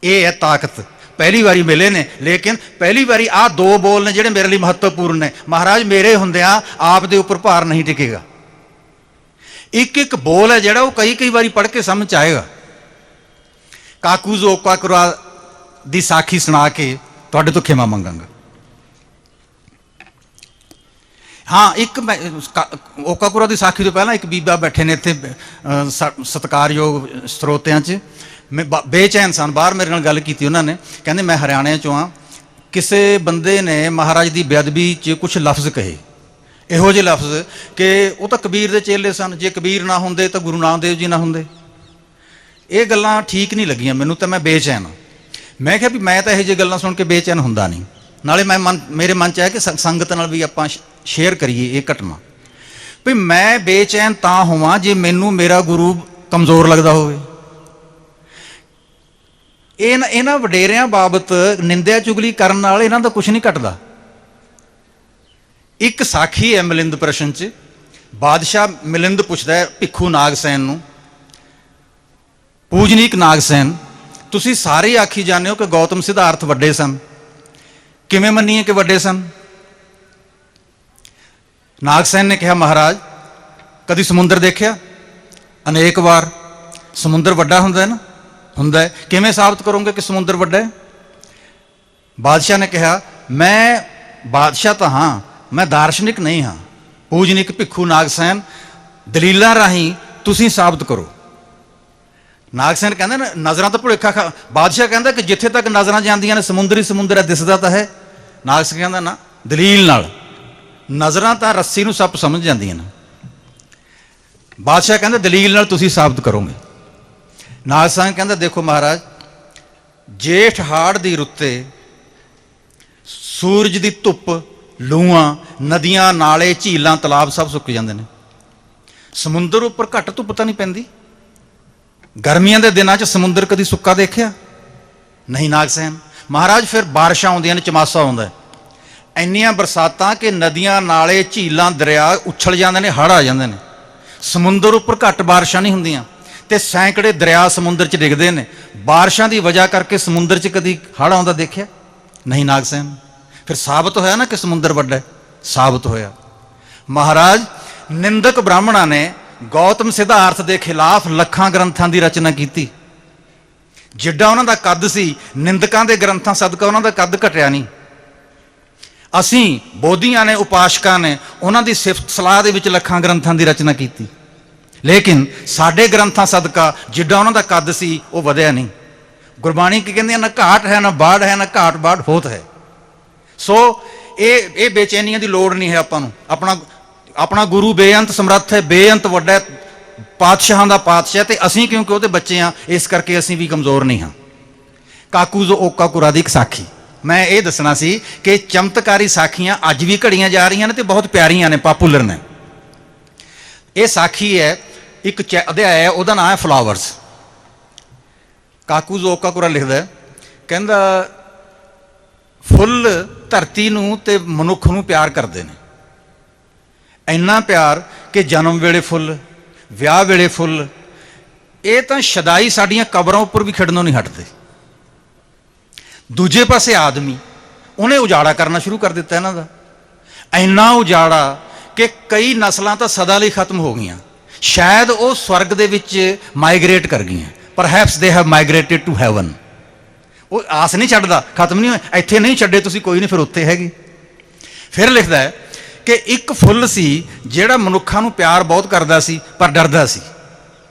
ਇਹ ਹੈ ਤਾਕਤ। ਪਹਿਲੀ ਵਾਰੀ ਮਿਲੇ ਨੇ, ਲੇਕਿਨ ਪਹਿਲੀ ਵਾਰੀ ਆਹ ਦੋ ਬੋਲ ਨੇ ਜਿਹੜੇ ਮੇਰੇ ਲਈ ਮਹੱਤਵਪੂਰਨ ਨੇ। ਮਹਾਰਾਜ ਮੇਰੇ ਹੁੰਦਿਆਂ ਆਪ ਦੇ ਉੱਪਰ ਭਾਰ ਨਹੀਂ ਟਿਕੇਗਾ। ਇੱਕ ਇੱਕ ਬੋਲ ਹੈ ਜਿਹੜਾ ਉਹ ਕਈ ਕਈ ਵਾਰੀ ਪੜ੍ਹ ਕੇ ਸਮਝ 'ਚ ਆਏਗਾ। ਕਾਕੂਜ਼ ਓਕਾਕੁਰਾ ਦੀ ਸਾਖੀ ਸੁਣਾ ਕੇ ਤੁਹਾਡੇ ਤੋਂ ਖਿਮਾ ਮੰਗਾਂਗਾ। ਹਾਂ, ਇੱਕ ਮੈਂ ਓਕਾਕੁਰਾ ਦੀ ਸਾਖੀ ਤੋਂ ਪਹਿਲਾਂ ਇੱਕ ਬੀਬਾ ਬੈਠੇ ਨੇ ਇੱਥੇ ਸਤਿਕਾਰਯੋਗ ਸਰੋਤਿਆਂ 'ਚ, ਮੈਂ ਬੇਚੈਨ ਸਨ। ਬਾਹਰ ਮੇਰੇ ਨਾਲ ਗੱਲ ਕੀਤੀ ਉਹਨਾਂ ਨੇ, ਕਹਿੰਦੇ ਮੈਂ ਹਰਿਆਣੇ 'ਚੋਂ ਹਾਂ। ਕਿਸੇ ਬੰਦੇ ਨੇ ਮਹਾਰਾਜ ਦੀ ਬੇਅਦਬੀ 'ਚ ਕੁਛ ਲਫ਼ਜ਼ ਕਹੇ, ਇਹੋ ਜਿਹੇ ਲਫ਼ਜ਼ ਕਿ ਉਹ ਤਾਂ ਕਬੀਰ ਦੇ ਚੇਲੇ ਸਨ, ਜੇ ਕਬੀਰ ਨਾ ਹੁੰਦੇ ਤਾਂ ਗੁਰੂ ਨਾਨਕ ਦੇਵ ਜੀ ਨਾ ਹੁੰਦੇ। ਇਹ ਗੱਲਾਂ ਠੀਕ ਨਹੀਂ ਲੱਗੀਆਂ ਮੈਨੂੰ, ਤਾਂ ਮੈਂ ਬੇਚੈਨ। ਮੈਂ ਕਿਹਾ ਵੀ ਮੈਂ ਤਾਂ ਇਹੋ ਜਿਹੀ ਗੱਲਾਂ ਸੁਣ ਕੇ ਬੇਚੈਨ ਹੁੰਦਾ ਨਹੀਂ। ਨਾਲੇ ਮੇਰੇ ਮਨ 'ਚ ਆਇਆ ਕਿ ਸੰਗਤ ਨਾਲ ਵੀ ਆਪਾਂ ਸ਼ੇਅਰ ਕਰੀਏ ਇਹ ਘਟਨਾ, ਵੀ ਮੈਂ ਬੇਚੈਨ ਤਾਂ ਹੋਵਾਂ ਜੇ ਮੈਨੂੰ ਮੇਰਾ ਗੁਰੂ ਕਮਜ਼ੋਰ ਲੱਗਦਾ ਹੋਵੇ। ਇਹਨਾਂ ਵਡੇਰਿਆਂ ਬਾਬਤ ਨਿੰਦਿਆ ਚੁਗਲੀ ਕਰਨ ਨਾਲ ਇਹਨਾਂ ਦਾ ਕੁਛ ਨਹੀਂ ਘਟਦਾ। ਇੱਕ ਸਾਖੀ ਹੈ ਮਿਲਿੰਦ ਪ੍ਰਸ਼ਨ 'ਚ, ਬਾਦਸ਼ਾਹ ਮਿਲਿੰਦ ਪੁੱਛਦਾ ਹੈ ਭਿੱਖੂ ਨਾਗਸੈਨ ਨੂੰ, ਪੂਜਨੀਕ ਨਾਗਸੈਨ, ਤੁਸੀਂ ਸਾਰੇ ਆਖੀ ਜਾਂਦੇ ਹੋ ਕਿ ਗੌਤਮ ਸਿਧਾਰਥ ਵੱਡੇ ਸਨ, ਕਿਵੇਂ ਮੰਨੀਏ ਕਿ ਵੱਡੇ ਸਨ? ਨਾਗਸੈਨ ਨੇ ਕਿਹਾ, ਮਹਾਰਾਜ ਕਦੀ ਸਮੁੰਦਰ ਦੇਖਿਆ? ਅਨੇਕ ਵਾਰ। ਸਮੁੰਦਰ ਵੱਡਾ ਹੁੰਦਾ ਹੈ ਨਾ? ਹੁੰਦਾ ਹੈ। ਕਿਵੇਂ ਸਾਬਤ ਕਰੋਗੇ ਕਿ ਸਮੁੰਦਰ ਵੱਡਾ ਹੈ? ਬਾਦਸ਼ਾਹ ਨੇ ਕਿਹਾ, ਮੈਂ ਬਾਦਸ਼ਾਹ ਤਾਂ ਹਾਂ, ਮੈਂ ਦਾਰਸ਼ਨਿਕ ਨਹੀਂ ਹਾਂ। ਪੂਜਨੀਕ ਭਿੱਖੂ ਨਾਗਸੈਨ, ਦਲੀਲਾਂ ਰਾਹੀਂ ਤੁਸੀਂ ਸਾਬਤ ਕਰੋ। ਨਾਗਸੈਨ ਕਹਿੰਦਾ ਨਾ, ਨਜ਼ਰਾਂ ਤਾਂ ਭੁਲੇਖਾ ਬਾਦਸ਼ਾਹ ਕਹਿੰਦਾ ਕਿ ਜਿੱਥੇ ਤੱਕ ਨਜ਼ਰਾਂ ਜਾਂਦੀਆਂ ਨੇ ਸਮੁੰਦਰ ਹੀ ਸਮੁੰਦਰ ਹੈ, ਦਿਸਦਾ ਤਾਂ ਹੈ। ਨਾਗਸੈਨ ਕਹਿੰਦਾ ਨਾ, ਦਲੀਲ ਨਾਲ। ਨਜ਼ਰਾਂ ਤਾਂ ਰੱਸੀ ਨੂੰ ਸੱਪ ਸਮਝ ਜਾਂਦੀਆਂ ਨੇ। ਬਾਦਸ਼ਾਹ ਕਹਿੰਦਾ ਦਲੀਲ ਨਾਲ ਤੁਸੀਂ ਸਾਬਤ ਕਰੋਗੇ। ਨਾਗਸੈਨ ਕਹਿੰਦਾ, ਦੇਖੋ ਮਹਾਰਾਜ, ਜੇਠ ਹਾੜ ਦੀ ਰੁੱਤੇ ਸੂਰਜ ਦੀ ਧੁੱਪ, ਲੂਆਂ, ਨਦੀਆਂ, ਨਾਲੇ, ਝੀਲਾਂ, ਤਲਾਬ ਸਭ ਸੁੱਕ ਜਾਂਦੇ ਨੇ। ਸਮੁੰਦਰ ਉੱਪਰ ਘੱਟ ਧੁੱਪ ਤਾਂ ਨਹੀਂ ਪੈਂਦੀ? ਗਰਮੀਆਂ ਦੇ ਦਿਨਾਂ 'ਚ ਸਮੁੰਦਰ ਕਦੀ ਸੁੱਕਾ ਦੇਖਿਆ? ਨਹੀਂ ਨਾਗਸੈਨ। ਮਹਾਰਾਜ ਫਿਰ ਬਾਰਿਸ਼ਾਂ ਆਉਂਦੀਆਂ ਨੇ, ਚਮਾਸਾ ਆਉਂਦਾ, ਇੰਨੀਆਂ ਬਰਸਾਤਾਂ ਕਿ ਨਦੀਆਂ, ਨਾਲੇ, ਝੀਲਾਂ, ਦਰਿਆ ਉਛਲ ਜਾਂਦੇ ਨੇ, ਹੜ੍ਹ ਆ ਜਾਂਦੇ ਨੇ। ਸਮੁੰਦਰ ਉੱਪਰ ਘੱਟ ਬਾਰਿਸ਼ਾਂ ਨਹੀਂ ਹੁੰਦੀਆਂ ਤੇ ਸੈਂਕੜੇ ਦਰਿਆ ਸਮੁੰਦਰ 'ਚ ਡਿੱਗਦੇ ਨੇ। ਬਾਰਿਸ਼ਾਂ ਦੀ ਵਜ੍ਹਾ ਕਰਕੇ ਸਮੁੰਦਰ 'ਚ ਕਦੀ ਹੜ੍ਹ ਆਉਂਦਾ ਦੇਖਿਆ? ਨਹੀਂ ਨਾਗਸੈਨ। ਫਿਰ ਸਾਬਤ ਹੋਇਆ ਨਾ ਕਿ ਸਮੁੰਦਰ ਵੱਡਾ ਹੈ, ਸਾਬਤ ਹੋਇਆ। ਮਹਾਰਾਜ, ਨਿੰਦਕ ਬ੍ਰਾਹਮਣਾਂ ਨੇ ਗੌਤਮ ਸਿਧਾਰਥ ਦੇ ਖਿਲਾਫ ਲੱਖਾਂ ਗ੍ਰੰਥਾਂ ਦੀ ਰਚਨਾ ਕੀਤੀ। ਜਿੱਡਾ ਉਹਨਾਂ ਦਾ ਕੱਦ ਸੀ, ਨਿੰਦਕਾਂ ਦੇ ਗ੍ਰੰਥਾਂ ਸਦਕਾ ਉਹਨਾਂ ਦਾ ਕੱਦ ਘਟਿਆ ਨਹੀਂ। ਅਸੀਂ ਬੋਧੀਆਂ ਨੇ, ਉਪਾਸ਼ਕਾਂ ਨੇ ਉਹਨਾਂ ਦੀ ਸਿਫਤ ਸਲਾਹ ਦੇ ਵਿੱਚ ਲੱਖਾਂ ਗ੍ਰੰਥਾਂ ਦੀ ਰਚਨਾ ਕੀਤੀ, ਲੇਕਿਨ ਸਾਡੇ ਗ੍ਰੰਥਾਂ ਸਦਕਾ ਜਿੱਡਾ ਉਹਨਾਂ ਦਾ ਕੱਦ ਸੀ ਉਹ ਵਧਿਆ ਨਹੀਂ। ਗੁਰਬਾਣੀ ਕੀ ਕਹਿੰਦੀ ਹੈ? ਨਾ ਘਾਟ ਹੈ, ਨਾ ਬਾੜ ਹੈ, ਨਾ ਘਾਟ ਬਾੜ ਹੋਤ ਹੈ। ਸੋ ਇਹ ਬੇਚੈਨੀਆਂ ਦੀ ਲੋੜ ਨਹੀਂ ਹੈ ਆਪਾਂ ਨੂੰ। ਆਪਣਾ ਗੁਰੂ ਬੇਅੰਤ ਸਮਰੱਥ ਹੈ, ਬੇਅੰਤ ਵੱਡਾ, ਪਾਤਸ਼ਾਹਾਂ ਦਾ ਪਾਤਸ਼ਾਹ, ਤੇ ਅਸੀਂ ਕਿਉਂਕਿ ਉਹਦੇ ਬੱਚੇ ਹਾਂ, ਇਸ ਕਰਕੇ ਅਸੀਂ ਵੀ ਕਮਜ਼ੋਰ ਨਹੀਂ ਹਾਂ। ਕਾਕੂਜ਼ ਓਕਾਕੁਰਾ ਦੀ ਇੱਕ ਸਾਖੀ ਮੈਂ ਇਹ ਦੱਸਣਾ ਸੀ ਕਿ ਚਮਤਕਾਰੀ ਸਾਖੀਆਂ ਅੱਜ ਵੀ ਘੜੀਆਂ ਜਾ ਰਹੀਆਂ ਨੇ ਤੇ ਬਹੁਤ ਪਿਆਰੀਆਂ ਨੇ, ਪਾਪੂਲਰ ਨੇ। ਇਹ ਸਾਖੀ ਹੈ, ਇੱਕ ਅਧਿਆਇ ਹੈ, ਉਹਦਾ ਨਾਮ ਹੈ ਫਲਾਵਰਸ। ਕਾਕੂਜ਼ ਓਕਾਕੁਰਾ ਲਿਖਦਾ, ਕਹਿੰਦਾ ਫੁੱਲ ਧਰਤੀ ਨੂੰ ਤੇ ਮਨੁੱਖ ਨੂੰ ਪਿਆਰ ਕਰਦੇ ਨੇ, ਇੰਨਾ ਪਿਆਰ ਕਿ ਜਨਮ ਵੇਲੇ ਫੁੱਲ, ਵਿਆਹ ਵੇਲੇ ਫੁੱਲ। ਇਹ ਤਾਂ ਸ਼ਦਾਈ ਸਾਡੀਆਂ ਕਬਰਾਂ ਉੱਪਰ ਵੀ ਖਿੜਨੋਂ ਨਹੀਂ ਹਟਦੇ। ਦੂਜੇ ਪਾਸੇ ਆਦਮੀ, ਉਹਨੇ ਉਜਾੜਾ ਕਰਨਾ ਸ਼ੁਰੂ ਕਰ ਦਿੱਤਾ ਇਹਨਾਂ ਦਾ। ਇੰਨਾ ਉਜਾੜਾ ਕਿ ਕਈ ਨਸਲਾਂ ਤਾਂ ਸਦਾ ਲਈ ਖਤਮ ਹੋ ਗਈਆਂ। ਸ਼ਾਇਦ ਉਹ ਸਵਰਗ ਦੇ ਵਿੱਚ ਮਾਈਗ੍ਰੇਟ ਕਰ ਗਈਆਂ। ਪਰਹੈਪਸ ਦੇ ਹੈਵ ਮਾਈਗ੍ਰੇਟਿਡ ਟੂ ਹੈਵਨ। ਉਹ ਆਸ ਨਹੀਂ ਛੱਡਦਾ, ਖਤਮ ਨਹੀਂ ਹੋਇਆ। ਇੱਥੇ ਨਹੀਂ ਛੱਡੇ ਤੁਸੀਂ, ਕੋਈ ਨਹੀਂ, ਫਿਰ ਉੱਥੇ ਹੈਗੇ। ਫਿਰ ਲਿਖਦਾ ਹੈ ਕਿ ਇੱਕ ਫੁੱਲ ਸੀ ਜਿਹੜਾ ਮਨੁੱਖਾਂ ਨੂੰ ਪਿਆਰ ਬਹੁਤ ਕਰਦਾ ਸੀ, ਪਰ ਡਰਦਾ ਸੀ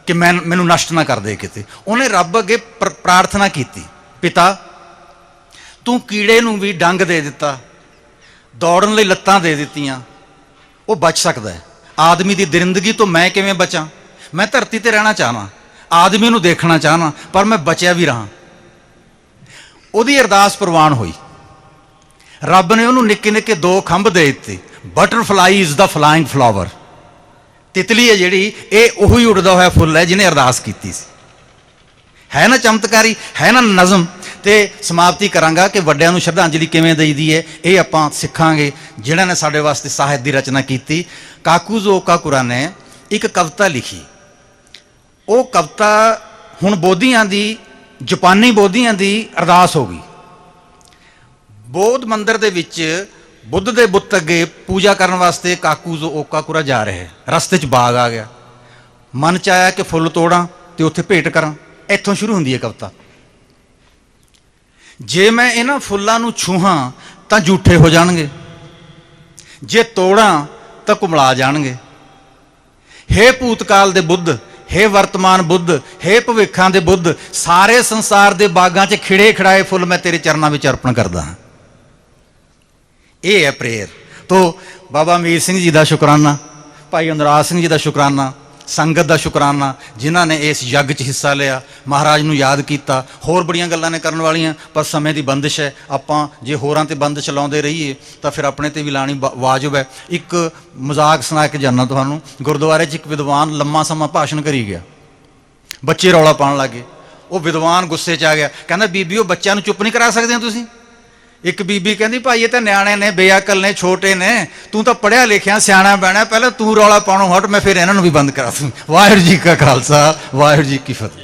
ਕਿ ਮੈਨੂੰ ਨਸ਼ਟ ਨਾ ਕਰ ਦੇ ਕਿਤੇ। ਉਹਨੇ ਰੱਬ ਅੱਗੇ ਪ੍ਰਾਰਥਨਾ ਕੀਤੀ, ਪਿਤਾ ਤੂੰ ਕੀੜੇ ਨੂੰ ਵੀ ਡੰਗ ਦੇ ਦਿੱਤਾ, ਦੌੜਨ ਲਈ ਲੱਤਾਂ ਦੇ ਦਿੱਤੀਆਂ, ਉਹ ਬਚ ਸਕਦਾ ਹੈ। ਆਦਮੀ ਦੀ ਦਰਿੰਦਗੀ ਤੋਂ ਮੈਂ ਕਿਵੇਂ ਬਚਾਂ? ਮੈਂ ਧਰਤੀ ਤੇ ਰਹਿਣਾ ਚਾਹਨਾ, ਆਦਮੀ ਨੂੰ ਦੇਖਣਾ ਚਾਹਨਾ, ਪਰ ਮੈਂ ਬਚਿਆ ਵੀ ਰਹਾਂ। ਉਹਦੀ ਅਰਦਾਸ ਪ੍ਰਵਾਨ ਹੋਈ। ਰੱਬ ਨੇ ਉਹਨੂੰ ਨਿੱਕੇ ਨਿੱਕੇ 2 ਖੰਭ ਦੇ ਦਿੱਤੇ। Butterfly is the flying flower. ਤਿਤਲੀ ਹੈ ਜਿਹੜੀ, ਇਹ ਉਹੀ ਉੱਡਦਾ ਹੋਇਆ ਫੁੱਲ ਹੈ ਜਿਹਨੇ ਅਰਦਾਸ ਕੀਤੀ ਸੀ। ਹੈ ਨਾ ਚਮਤਕਾਰੀ, ਹੈ ਨਾ ਨਜ਼ਮ। ਤੇ ਸਮਾਪਤੀ ਕਰਾਂਗਾ ਕਿ ਵੱਡਿਆਂ ਨੂੰ ਸ਼ਰਧਾਂਜਲੀ ਕਿਵੇਂ ਦੇਈਦੀ ਹੈ, ਇਹ ਆਪਾਂ ਸਿੱਖਾਂਗੇ ਜਿਨ੍ਹਾਂ ਨੇ ਸਾਡੇ ਵਾਸਤੇ ਸਾਹਿਤ ਦੀ ਰਚਨਾ ਕੀਤੀ। ਕਾਕੂਜ਼ ਓਕਾਕੁਰਾ ਨੇ ਇੱਕ ਕਵਿਤਾ ਲਿਖੀ। ਉਹ ਕਵਿਤਾ ਹੁਣ ਬੋਧੀਆਂ ਦੀ ਜਾਪਾਨੀ ਬੋਧੀਆਂ ਦੀ ਅਰਦਾਸ ਹੋ ਗਈ। ਬੋਧ ਮੰਦਿਰ ਦੇ ਵਿੱਚ ਬੁੱਧ ਦੇ ਬੁੱਤ ਅੱਗੇ ਪੂਜਾ ਕਰਨ ਵਾਸਤੇ ਕਾਕੂਜ਼ੋ ਓਕਾਕੁਰਾ ਜਾ ਰਹੇ, ਰਸਤੇ 'ਚ ਬਾਗ ਆ ਗਿਆ। ਮਨ 'ਚ ਆਇਆ ਕਿ ਫੁੱਲ ਤੋੜਾਂ ਤੇ ਉੱਥੇ ਭੇਟ ਕਰਾਂ। ਇੱਥੋਂ ਸ਼ੁਰੂ ਹੁੰਦੀ ਹੈ ਕਵਿਤਾ। ਜੇ ਮੈਂ ਇਹਨਾਂ ਫੁੱਲਾਂ ਨੂੰ ਛੂਹਾਂ ਤਾਂ ਝੂਠੇ ਹੋ ਜਾਣਗੇ, ਜੇ ਤੋੜਾਂ ਤਾਂ ਕੁਮਲਾ ਜਾਣਗੇ। ਹੇ ਭੂਤਕਾਲ ਦੇ ਬੁੱਧ, ਹੇ ਵਰਤਮਾਨ ਬੁੱਧ, ਹੇ ਭਵਿੱਖਾਂ ਦੇ ਬੁੱਧ, ਸਾਰੇ ਸੰਸਾਰ ਦੇ ਬਾਗਾਂ 'ਚ ਖਿੜੇ ਖਿੜਾਏ ਫੁੱਲ ਮੈਂ ਤੇਰੇ ਚਰਨਾਂ ਵਿੱਚ ਅਰਪਣ ਕਰਦਾ ਹਾਂ। ਇਹ ਹੈ ਪ੍ਰੇਅਰ। ਤੋ ਬਾਬਾ ਅਮੀਰ ਸਿੰਘ ਜੀ ਦਾ ਸ਼ੁਕਰਾਨਾ, ਭਾਈ ਅਨੁਰਾਗ ਸਿੰਘ ਜੀ ਦਾ ਸ਼ੁਕਰਾਨਾ, ਸੰਗਤ ਦਾ ਸ਼ੁਕਰਾਨਾ ਜਿਨ੍ਹਾਂ ਨੇ ਇਸ ਯੱਗ 'ਚ ਹਿੱਸਾ ਲਿਆ, ਮਹਾਰਾਜ ਨੂੰ ਯਾਦ ਕੀਤਾ। ਹੋਰ ਬੜੀਆਂ ਗੱਲਾਂ ਨੇ ਕਰਨ ਵਾਲੀਆਂ, ਪਰ ਸਮੇਂ ਦੀ ਬੰਦਿਸ਼ ਹੈ। ਆਪਾਂ ਜੇ ਹੋਰਾਂ 'ਤੇ ਬੰਦਿਸ਼ ਲਾਉਂਦੇ ਰਹੀਏ ਤਾਂ ਫਿਰ ਆਪਣੇ 'ਤੇ ਵੀ ਲਾਣੀ ਵਾਜਬ ਹੈ। ਇੱਕ ਮਜ਼ਾਕ ਸੁਣਾ ਕੇ ਜਾਨਾ ਤੁਹਾਨੂੰ। ਗੁਰਦੁਆਰੇ 'ਚ ਇੱਕ ਵਿਦਵਾਨ ਲੰਮਾ ਸਮਾਂ ਭਾਸ਼ਣ ਕਰੀ ਗਿਆ, ਬੱਚੇ ਰੌਲਾ ਪਾਉਣ ਲੱਗੇ। ਉਹ ਵਿਦਵਾਨ ਗੁੱਸੇ 'ਚ ਆ ਗਿਆ, ਕਹਿੰਦਾ ਬੀਬੀ ਉਹ ਬੱਚਿਆਂ ਨੂੰ ਚੁੱਪ ਨਹੀਂ ਕਰਾ ਸਕਦੇ ਹੋ ਤੁਸੀਂ? ਇੱਕ ਬੀਬੀ ਕਹਿੰਦੀ ਭਾਈ ਇਹ ਤਾਂ ਨਿਆਣੇ ਨੇ, ਬੇਅਕਲ ਨੇ, ਛੋਟੇ ਨੇ, ਤੂੰ ਤਾਂ ਪੜ੍ਹਿਆ ਲਿਖਿਆ ਸਿਆਣਾ ਬਹਿਣਾ, ਪਹਿਲਾਂ ਤੂੰ ਰੌਲਾ ਪਾਉਣੋਂ ਹਟ, ਮੈਂ ਫਿਰ ਇਹਨਾਂ ਨੂੰ ਵੀ ਬੰਦ ਕਰਾ ਦੂੰ। ਵਾਹਿਗੁਰੂ ਜੀ ਕਾ ਖਾਲਸਾ, ਵਾਹਿਗੁਰੂ ਜੀ ਕੀ ਫਤਿਹ।